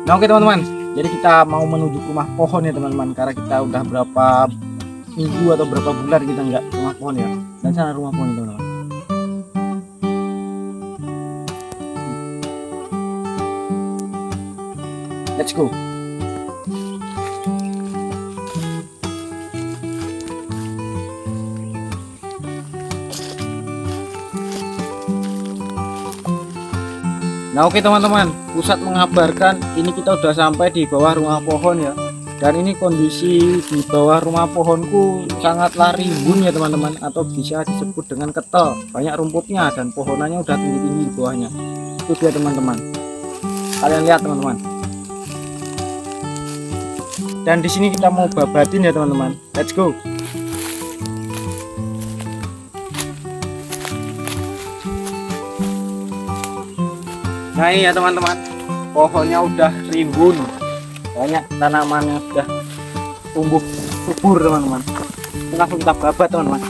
Nah, oke teman-teman, jadi kita mau menuju ke rumah pohon ya teman-teman, karena kita udah berapa minggu atau berapa bulan kita nggak ke rumah pohon ya. Dan sana rumah pohon teman-teman. Let's go. Nah, oke teman-teman, pusat mengabarkan ini kita udah sampai di bawah rumah pohon ya. Dan ini kondisi di bawah rumah pohonku sangatlah rimbun ya teman-teman, atau bisa disebut dengan ketel. Banyak rumputnya dan pohonannya udah tinggi-tinggi di bawahnya. Itu dia teman-teman. Kalian lihat teman-teman. Dan di sini kita mau babatin ya teman-teman. Let's go. Nah ini ya teman-teman, pohonnya udah rimbun, banyak tanamannya sudah tumbuh subur teman-teman. Langsung kita babat teman-teman.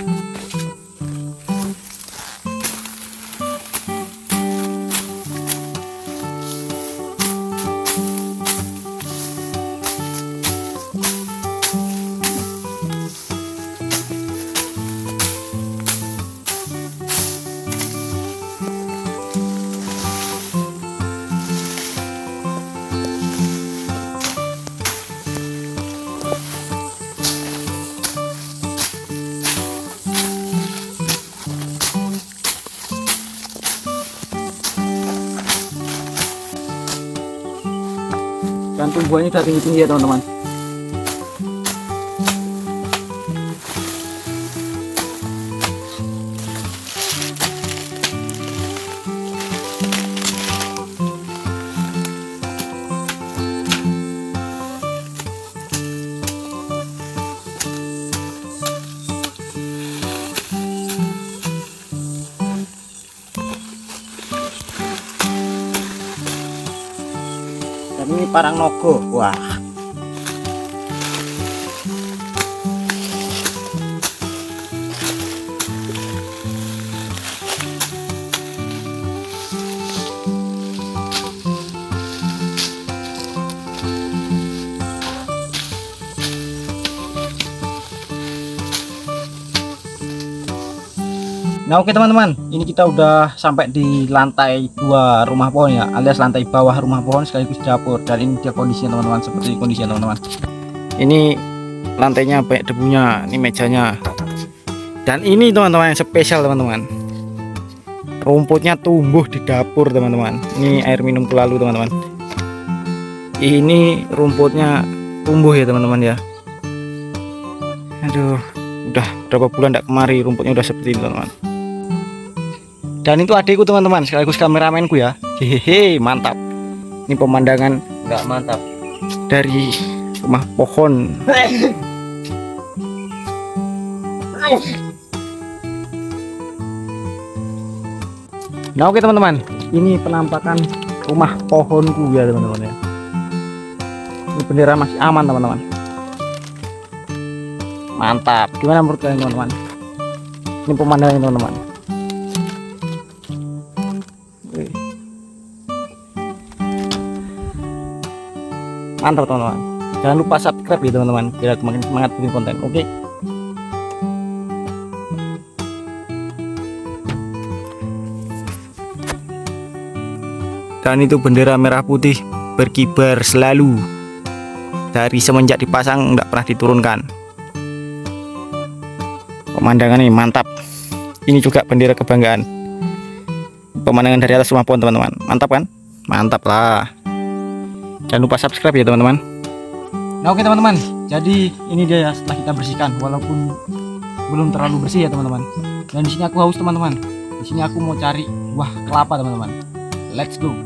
Dan tumbuhannya udah tinggi-tinggi ya teman-teman. Dan ini parang nogo. Wah. Nah, oke teman-teman, ini kita udah sampai di lantai 2 rumah pohon ya, alias lantai bawah rumah pohon sekaligus dapur. Dan ini dia kondisinya teman-teman, seperti kondisinya teman-teman. Ini lantainya banyak debunya, ini mejanya. Dan ini teman-teman yang spesial teman-teman, rumputnya tumbuh di dapur teman-teman. Ini air minum lalu teman-teman. Ini rumputnya tumbuh ya teman-teman ya. Aduh, udah berapa bulan tidak kemari, rumputnya udah seperti ini teman-teman. Dan itu adikku teman-teman, sekaligus kameramenku ya. Hehehe, mantap. Ini pemandangan nggak mantap dari rumah pohon. Nah, oke teman-teman, ini penampakan rumah pohonku ya teman-teman ya. Ini bendera masih aman teman-teman. Mantap. Gimana menurut kalian teman-teman? Ini pemandangannya teman-teman. Mantap teman-teman. Jangan lupa subscribe ya teman-teman, biar aku makin semangat bikin konten. Oke. Dan itu bendera merah putih berkibar selalu. Dari semenjak dipasang tidak pernah diturunkan. Pemandangan ini mantap. Ini juga bendera kebanggaan. Pemandangan dari atas rumah pohon teman-teman. Mantap kan? Mantap lah. Jangan lupa subscribe ya teman-teman. Nah, oke teman-teman, jadi ini dia ya setelah kita bersihkan, walaupun belum terlalu bersih ya teman-teman. Dan di sini aku haus teman-teman. Di sini aku mau cari buah kelapa teman-teman. Let's go.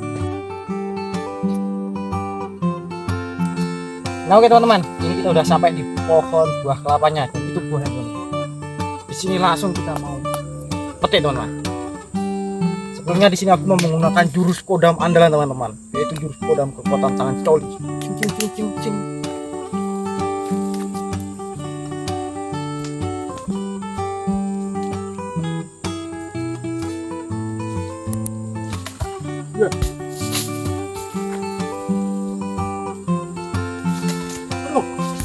Nah, oke teman-teman, ini kita udah sampai di pohon buah kelapanya. Dan itu buahnya teman-teman. Di sini langsung kita mau petik teman-teman. Sebelumnya di sini aku mau menggunakan jurus kodam andalan teman-teman, yaitu jurus kodam kekuatan tangan Stoli. Cing cing cing cing cing.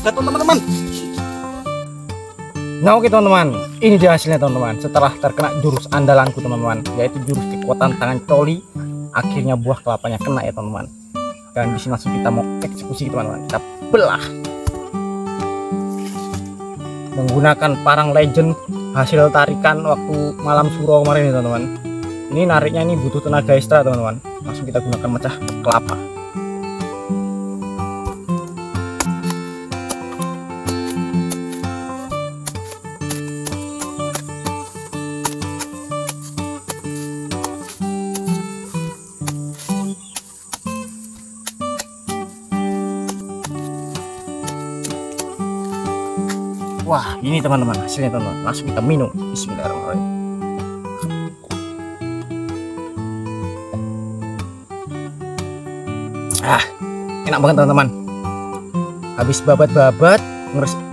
satu teman-teman. Nah oke teman-teman, ini dia hasilnya teman-teman. Setelah terkena jurus andalanku teman-teman, yaitu jurus kekuatan tangan coli, akhirnya buah kelapanya kena ya teman-teman. Dan di sini langsung kita mau eksekusi teman-teman. Kita belah menggunakan parang legend hasil tarikan waktu malam suro kemarin ya teman-teman. Ini nariknya ini butuh tenaga ekstra teman-teman. Langsung kita gunakan mecah kelapa. Wah, ini teman-teman hasilnya teman-teman. Langsung kita minum. Bismillahirrahmanirrahim. Enak banget teman-teman. Habis babat-babat,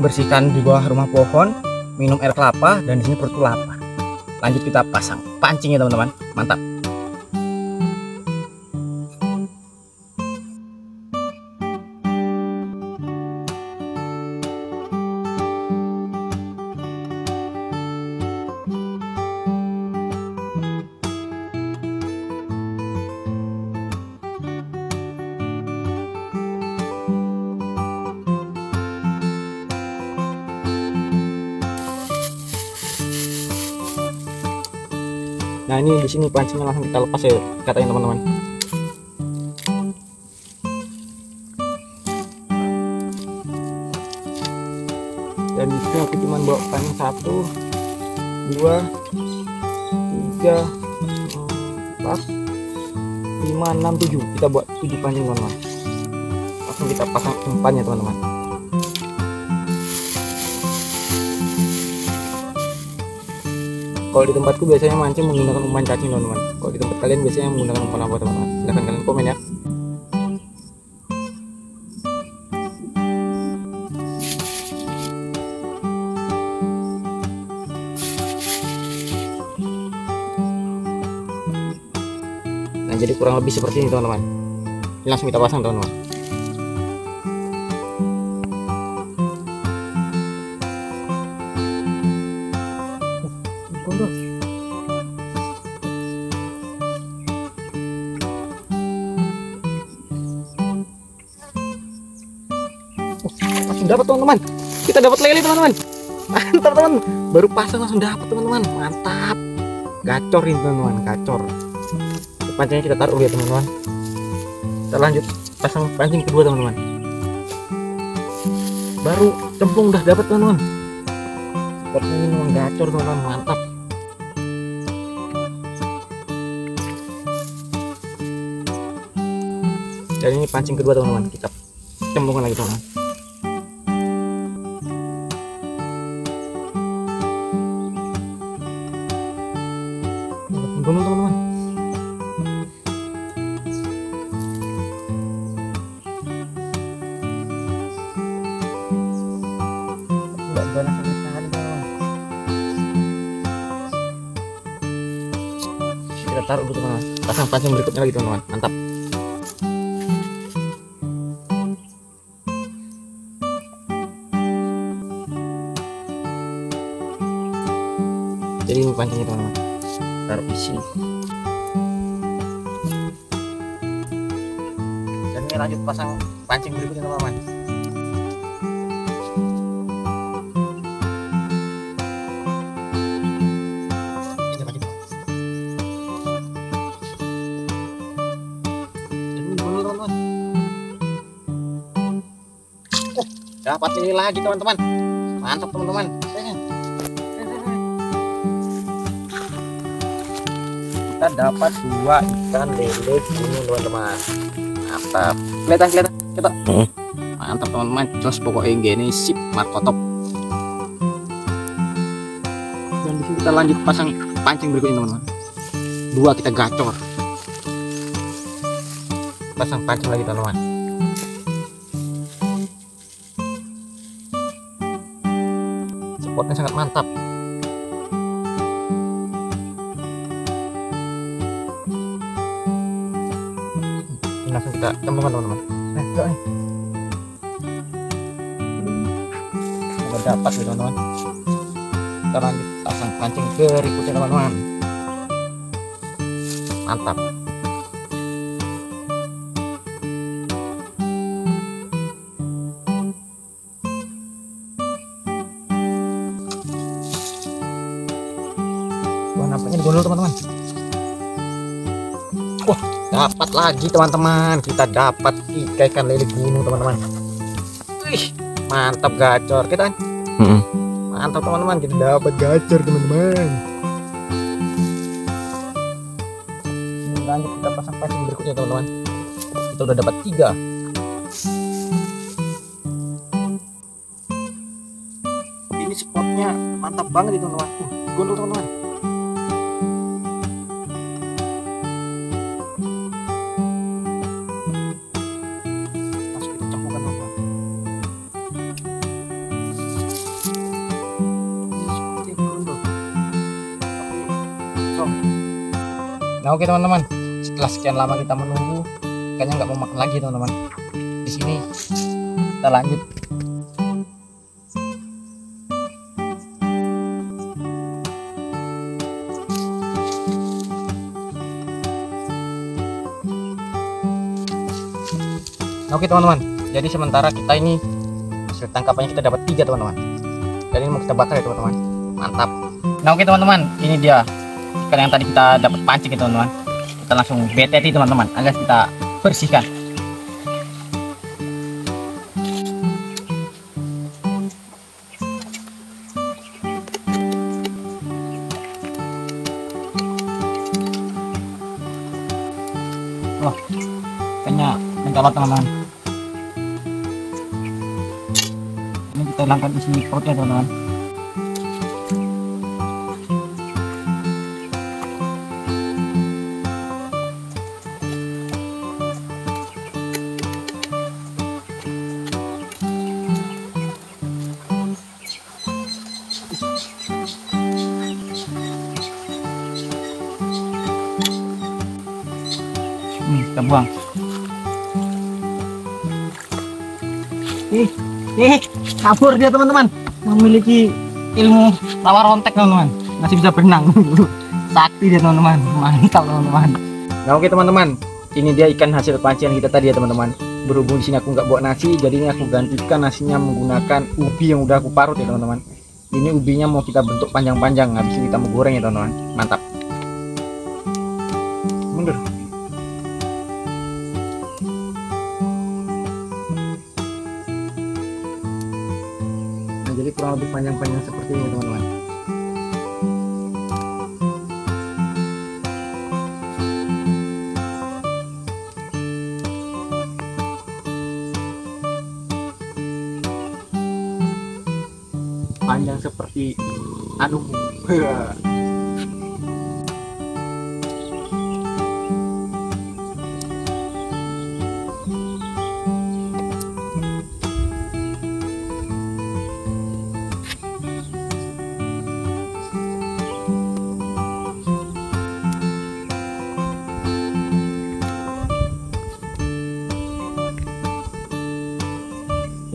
bersihkan di bawah rumah pohon, minum air kelapa, dan di sini perutku lapar. Lanjut kita pasang pancingnya teman-teman. Mantap. Nah ini di sini pancingnya langsung kita lepas ya katanya teman-teman. Dan di sini aku cuma bawa pancing 1, 2, 3, 4, 5, 6, 7. Kita buat 7 pancing teman-teman. Langsung kita pasang umpannya teman-teman. Kalau di tempatku biasanya mancing menggunakan umpan cacing teman-teman. Kalau di tempat kalian biasanya menggunakan umpan apa teman-teman? Silahkan kalian komen ya. Nah jadi kurang lebih seperti ini teman-teman. Ini langsung kita pasang teman-teman. Langsung dapat teman-teman. Kita dapat lele teman-teman. Mantap teman. Baru pasang langsung dapat teman-teman. Mantap. Gacor ini teman-teman, gacor. Pancingnya kita taruh ya teman-teman. Kita lanjut pasang pancing kedua teman-teman. Baru cemplung udah dapat teman-teman. Sepertinya ini memang gacor teman-teman, mantap. Dan ini pancing kedua teman-teman, kita cemplungkan lagi teman-teman. Gunung teman-teman. Enggak banyak sekali teman-teman. Kita taruh dulu teman-teman. Pasang pancing berikutnya lagi teman-teman. Mantap. Jadi ini pancingnya teman-teman. Taruh di sini. Dan ini lanjut pasang pancing berikutnya teman-teman. Ini pancing teman-teman. Dapat ini lagi teman-teman. Mantap teman-teman. Kita dapat 2 ikan lele gunung teman-teman. Mantap. Kelihatan kita. Mantap teman-teman. Jos pokoknya gini sip markotop. Dan di sini kita lanjut pasang pancing berikutnya teman-teman. 2 kita gacor. Pasang pancing lagi teman-teman. Spotnya sangat mantap. Langsung kita cemplungkan teman-teman. Nah, nih. dapat ya teman-teman. Kita lanjut pasang pancing berikutnya teman-teman. Mantap. Wah, nampaknya digondol teman-teman. Wah, dapat lagi teman-teman. Kita dapat ikan lele gunung teman-teman. Wih, mantap gacor kita. Mantap teman-teman, kita dapat gacor teman-teman. Lanjut kita pasang pancing berikutnya teman-teman. Kita udah dapat 3. Ini spotnya mantap banget itu teman-teman. Gondol teman-teman. Masuk kita cemplungkan teman-teman. Nah, oke teman-teman, setelah sekian lama kita menunggu, ikannya nggak mau makan lagi teman-teman. Di sini kita lanjut. Nah, oke teman-teman, jadi sementara kita ini hasil tangkapannya kita dapat 3 teman-teman. Dan ini mau kita bakar ya teman-teman. Mantap. Nah, oke teman-teman, ini dia ikan yang tadi kita dapat pancing ya teman-teman. Kita langsung BTT teman-teman agar kita bersihkan. Wah, ikannya mencolok teman-teman. Ini kita hilangkan isi perutnya teman-teman. Kita buang. Kabur dia teman-teman. Memiliki ilmu tawar rontek teman-teman. Masih bisa berenang. Sakti dia teman-teman. Mantap teman-teman. Nah, oke teman-teman. Ini dia ikan hasil pancian kita tadi ya teman-teman. Berhubung di sini aku nggak bawa nasi, jadi ini aku gantikan nasinya menggunakan ubi yang udah aku parut ya teman-teman. Ini ubinya mau kita bentuk panjang-panjang, habis itu kita mau goreng ya teman-teman. Mantap. Mundur. Jadi kurang lebih panjang-panjang seperti ini teman-teman. Panjang seperti aduh.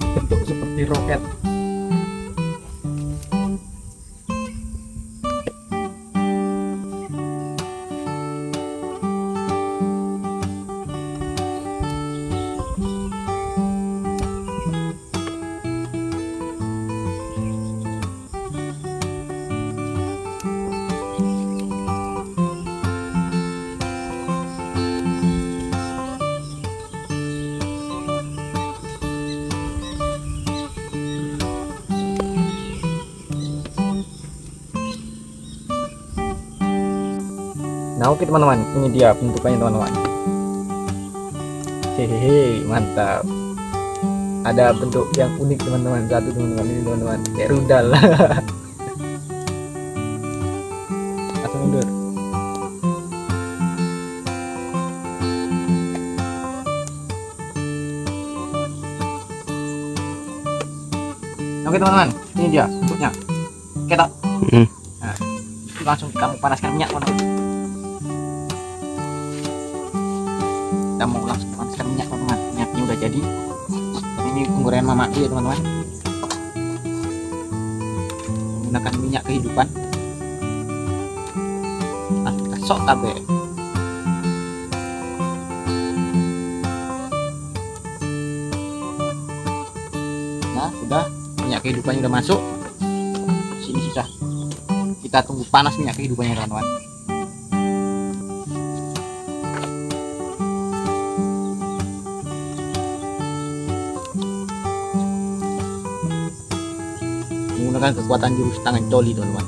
Bentuk seperti roket. Nah, oke teman-teman, ini dia bentukannya teman-teman. Hehehe, mantap. Ada bentuk yang unik teman-teman. Satu teman-teman, ini teman-teman, kayak rudal. Langsung mundur. Oke teman-teman, ini dia bentuknya. Oke tak? Nah, langsung kamu panaskan minyak teman-teman. Kita mau langsung panaskan minyak teman-teman. Minyaknya udah jadi. Dan ini penggorengan mama ya teman-teman. menggunakan minyak kehidupan. Kita sok tabe. Nah, sudah minyak kehidupannya udah masuk. Sini susah. Kita tunggu panas minyak kehidupannya, teman-teman. Menggunakan kekuatan jurus tangan coli, teman-teman.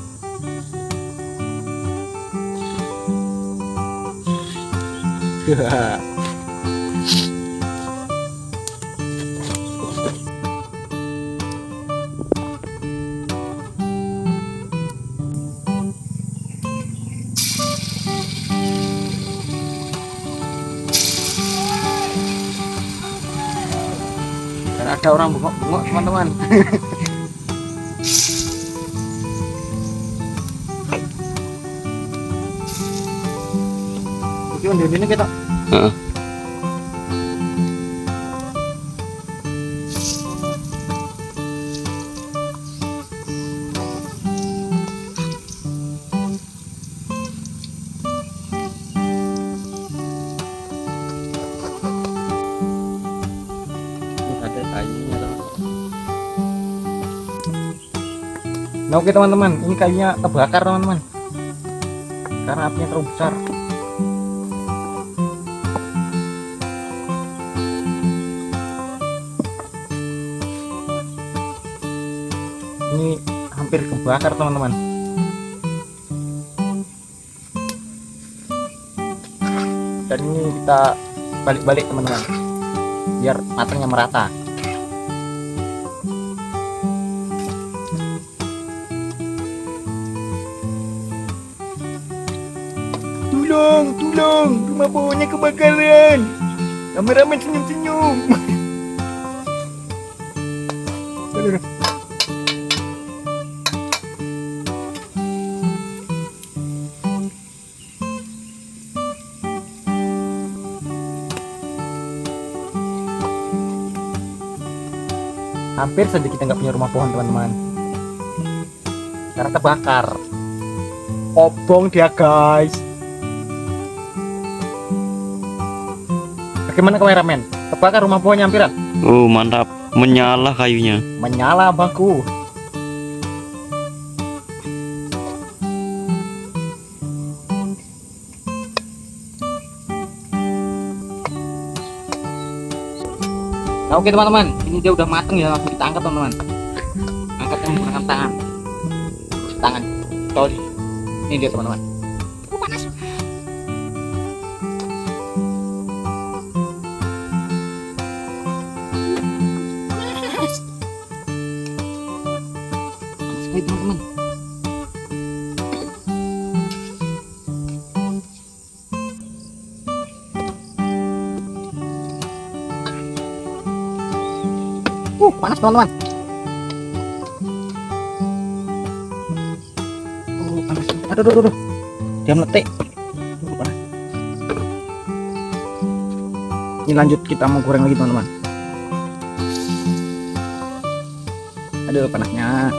Ada orang bengok-bengok, teman-teman. Ini kita. Ada kayunya, nah, oke teman-teman, ini kayunya terbakar, teman-teman, karena apinya terlalu besar. Ini hampir kebakar, teman-teman. Dan ini kita balik-balik, teman-teman, biar matangnya merata. Tolong, rumah pohonnya kebakaran. Kameramen senyum-senyum. Hampir saja kita nggak punya rumah pohon, teman-teman, karena terbakar. Obong dia, guys. Bagaimana kameramen? Terbakar rumah pohonnya hampiran? Oh, mantap. Menyala kayunya. Menyala, bangku. Nah, oke teman-teman, ini dia udah mateng ya, langsung kita angkat, teman-teman. Angkatnya menggunakan tangan coli. Ini dia, teman-teman. Panas. Panas sekali, teman-teman. Panas, teman-teman. Panas. Aduh. Dia meletik. Panas. Ini lanjut, kita mau goreng lagi, teman-teman. Aduh, panasnya.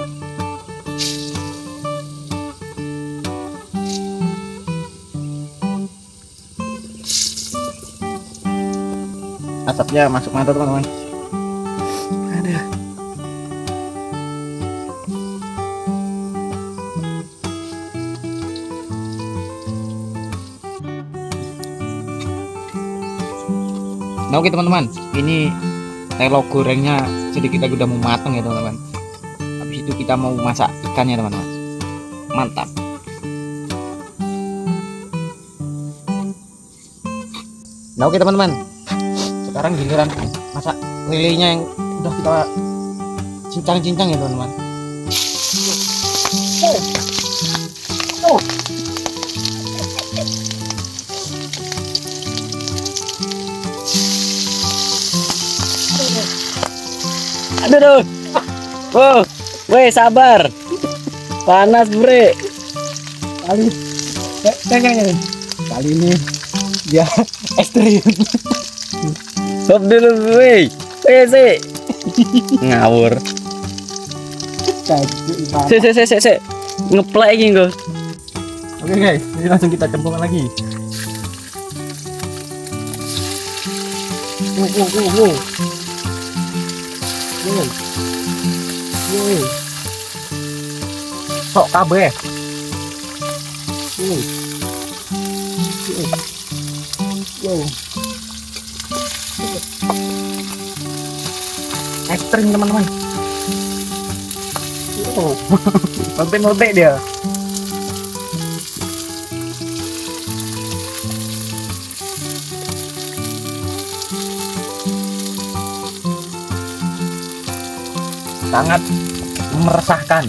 Asapnya masuk mata, teman-teman. Nah, oke teman-teman, ini telo gorengnya sedikit lagi udah mau matang ya, teman-teman. Habis itu kita mau masak ikannya, teman-teman. Mantap. Nah, oke teman-teman, sekarang giliran masak lelenya yang udah kita cincang-cincang ya, teman-teman. Aduh. Oh, weh, sabar. Panas, bre. Kali ini dia ekstrim. Stop dulu, weh. Sih. Ngawur. Se. Ngeplek iki engko. Oke guys, ini langsung kita cemplungkan lagi. Sok kabeh. Ekstrim teman-teman. Meletek dia. Sangat meresahkan.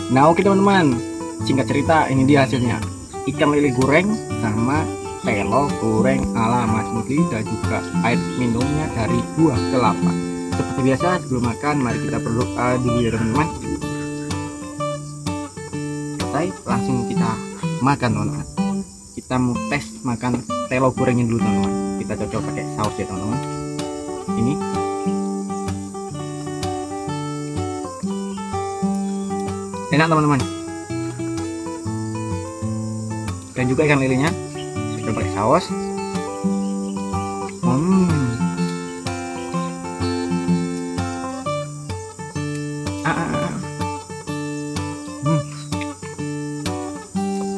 Nah oke teman-teman, singkat cerita ini dia hasilnya, ikan lele goreng sama telo goreng ala Mas Mukli dan juga air minumnya dari buah kelapa. Seperti biasa sebelum makan mari kita berdoa dulu ya teman-teman. Selesai langsung kita makan teman-teman. Kita mau tes makan telo gorengnya dulu teman-teman. Kita cocok pakai saus ya teman-teman. Ini enak teman-teman, dan juga ikan lelenya sudah pakai saus.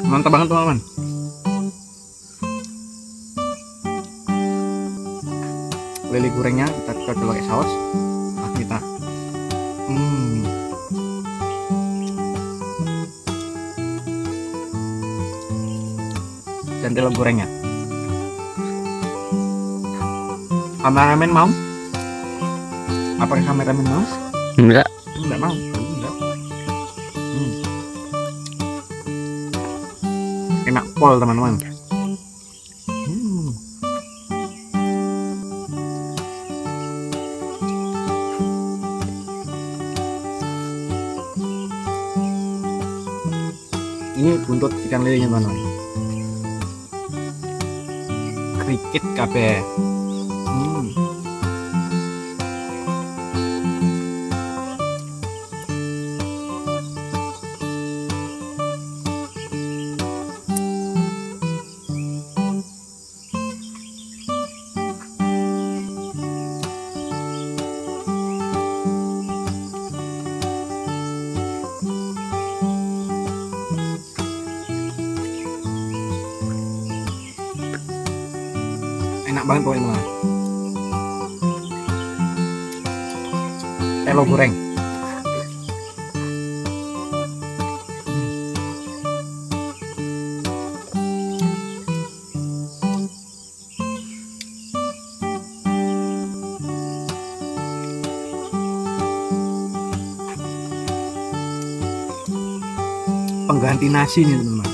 Mantap banget teman-teman. Lele gorengnya kita coba pakai saus. Nah, kita dan telo gorengnya. Kameramen mau? Apakah kameramen mau? Enggak. Enggak mau. Enggak. Enak pol teman-teman. Ini buntut ikan lelenya teman-teman. Krikit kabeh. Enak banget pokoknya teman. Telo goreng. Pengganti nasi nih teman-teman.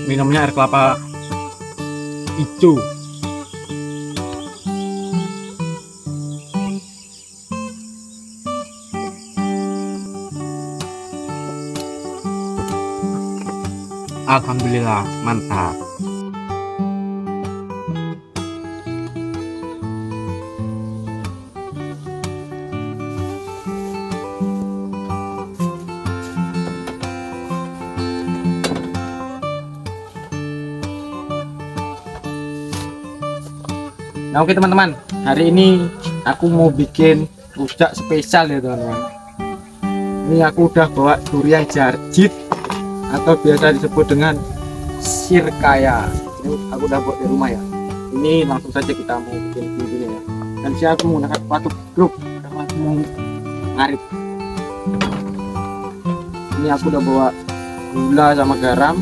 Minumnya air kelapa hijau. Alhamdulillah, mantap. Nah oke teman-teman, hari ini aku mau bikin rujak spesial ya teman-teman. Ini aku udah bawa durian jarjit atau biasa disebut dengan sirkaya. Ini aku udah bawa di rumah ya. Ini langsung saja kita mau bikin bumbunya ya. Dan saya aku menggunakan batu grup karena aku mau ngarit. Ini aku udah bawa gula sama garam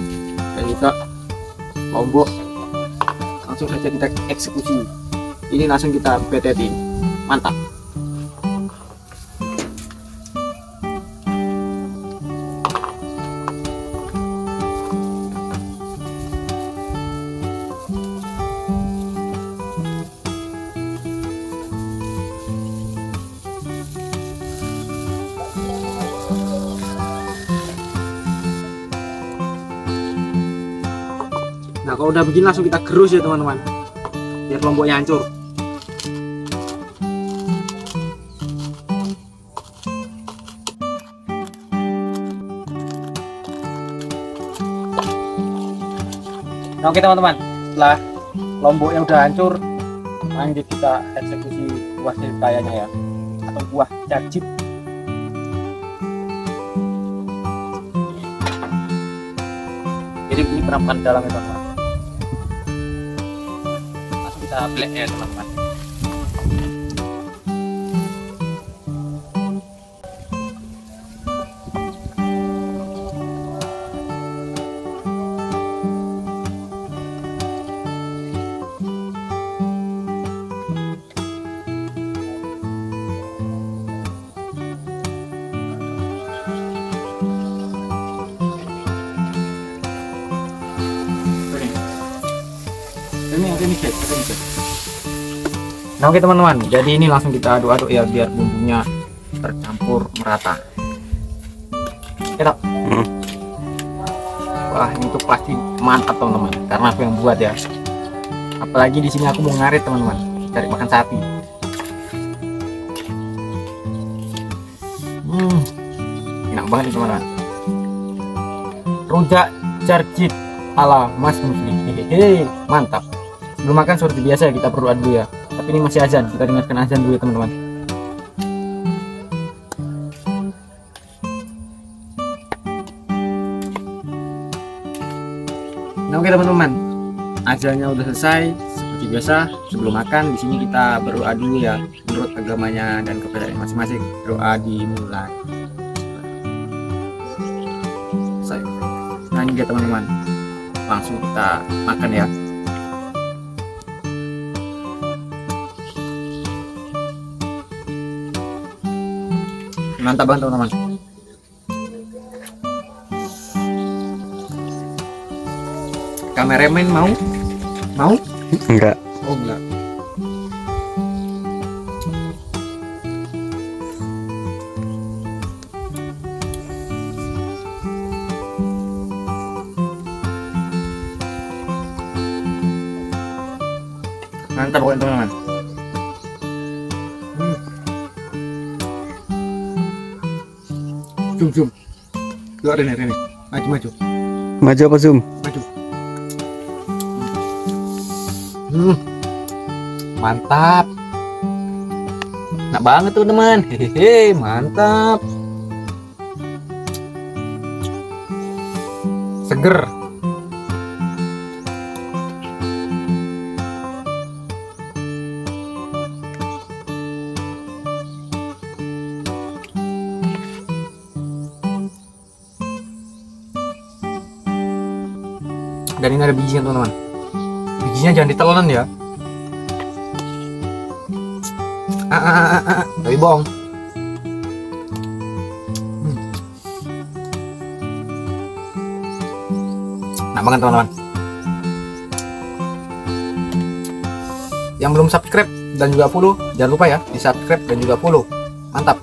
dan juga lombok. Langsung saja kita eksekusi. Ini langsung kita betetin. Mantap. Nah kalau udah begini langsung kita gerus ya teman-teman, biar lomboknya hancur. Nah, oke teman-teman, setelah lomboknya udah hancur, lanjut kita eksekusi buah serikayanya ya, atau buah cacit. Jadi ini penampakan dalamnya teman-teman. Langsung kita blek ya teman-teman. Ini cek. Nah oke teman-teman, jadi ini langsung kita aduk-aduk ya biar bumbunya tercampur merata. Kita wah ini tuh pasti mantap teman-teman, karena aku yang buat ya. Apalagi di sini aku mau ngarit teman-teman, cari makan sapi. Enak banget nih teman-teman. Rujak carcit ala Mas Musli. Hehehe, mantap. Sebelum makan seperti biasa kita berdoa dulu ya. Tapi ini masih azan, kita dengarkan azan dulu ya teman-teman. Nah oke teman-teman, azannya udah selesai. Seperti biasa sebelum makan di sini kita berdoa dulu ya, menurut agamanya dan kepercayaan masing-masing. Doa dimulai. Nah ini dia teman-teman, langsung kita makan ya. Mantap banget teman-teman. Kameramen mau? Mau? Enggak. Oh enggak. Mantap pokoknya teman-teman. Zoom. Keluar Rene. Maju. Maju apa zoom? Maju. Mantap. Enak banget teman-teman. Hehehe, mantap. Seger. Dan ini ada bijinya teman-teman. Bijinya jangan ditelan ya. Tapi bohong. Nah banget teman-teman. Yang belum subscribe dan juga follow, jangan lupa ya di subscribe dan juga follow. Mantap.